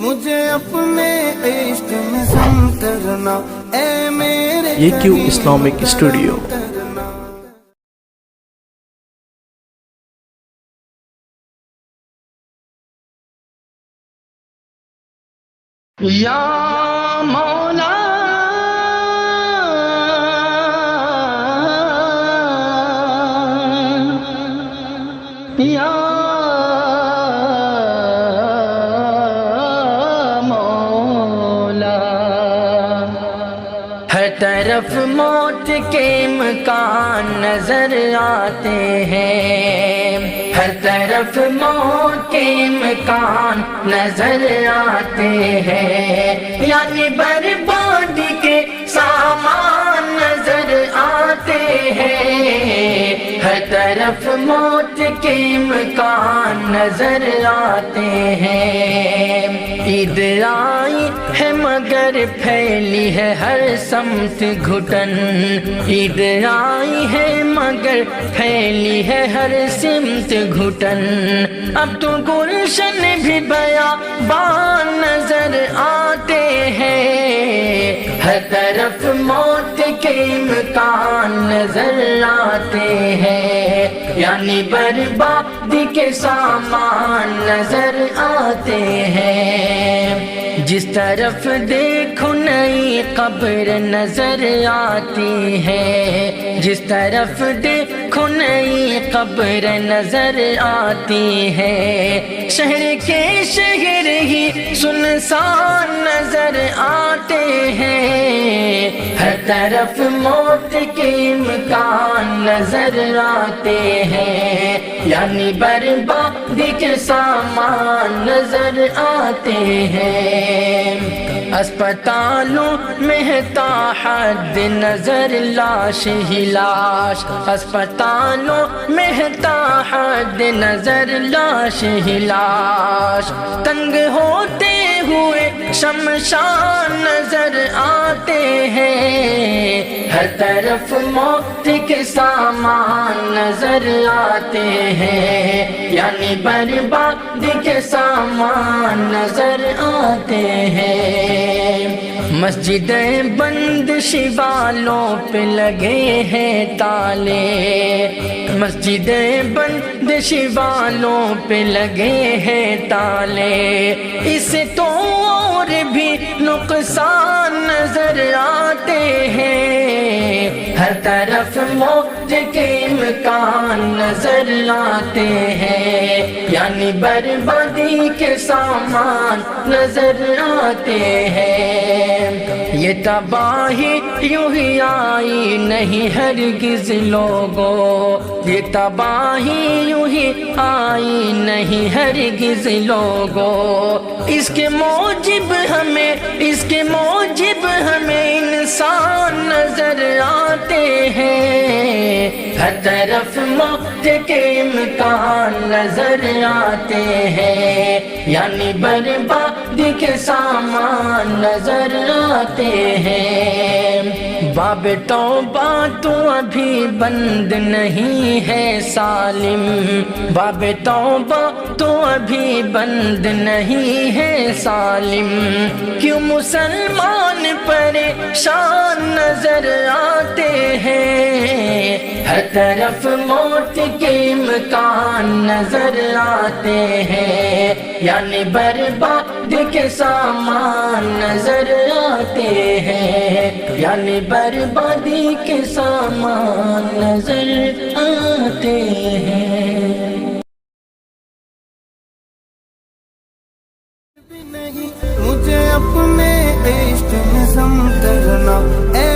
مجھے اپنے عشق میں سم کرنا اے میرے AQ Islamic Studio. یا مولا یا مولا، ہر طرف موت کے مکان نظر آتے ہیں، ہر طرف موت کے مکان نظر آتے ہیں، یعنی بربادی کے سامان نظر آتے ہیں، ہر طرف موت کے مکان نظر آتے ہیں۔ عید آئی ہے مگر پھیلی ہے ہر سمت گھٹن، عید آئی ہے مگر پھیلی ہے ہر سمت گھٹن، اب تو گلشن بھی بیابان نظر آتے ہیں، ہر طرف موت کے مکان نظر آتے ہیں، یعنی بربادی کے سامان نظر آتے ہیں۔ جس طرف دیکھو نئی قبر نظر آتی ہے، جس طرف دیکھو نئی قبر نظر آتی ہے، شہر کے شہر ہی سنسان نظر آتے ہیں، ہر طرف موت کے مکان نظر آتے ہیں، یعنی بربادی کے سامان نظر آتے ہیں۔ اسپتالوں میں تا حد نظر لاش ہی لاش، اسپتالوں میں تا حد نظر لاش ہی لاش، تنگ ہوتے ہوئے شمشان نظر آتے ہیں، ہر طرف موت کے سامان نظر آتے ہیں، یعنی بربادی کے سامان نظر آتے ہیں۔ مسجدیں بند شیوالوں پہ لگے ہیں تالے، مسجدیں بند شیوالوں پہ لگے ہیں تالے، اس سے تو اور بھی نقصان نظر آتے ہیں، ہر طرف موت کے مکان نظر آتے ہیں، یعنی بربادی کے سامان نظر آتے ہیں۔ یہ تباہی یوں ہی آئی نہیں ہرگز لوگوں، یہ تباہی یوں ہی آئی نہیں ہرگز لوگوں، اس کے موجب ہمیں، اس کے موجب ہمیں انسان نظر آتے ہیں، ہر طرف موت کے امکان نظر آتے ہیں، یعنی بربادی کے سامان نظر آتے ہیں۔ باب توبہ تو ابھی بند نہیں ہے سالم، باب توبہ تو ابھی بند نہیں ہے سالم، کیوں مسلمان پریشان نظر آتے ہیں، ہر طرف موت کے امکان نظر آتے ہیں، یعنی بربادی کے سامان نظر آتے ہیں، یعنی بربادی کے سامان نظر آتے ہیں۔ مجھے اپنے عشق میں سم کرنا اے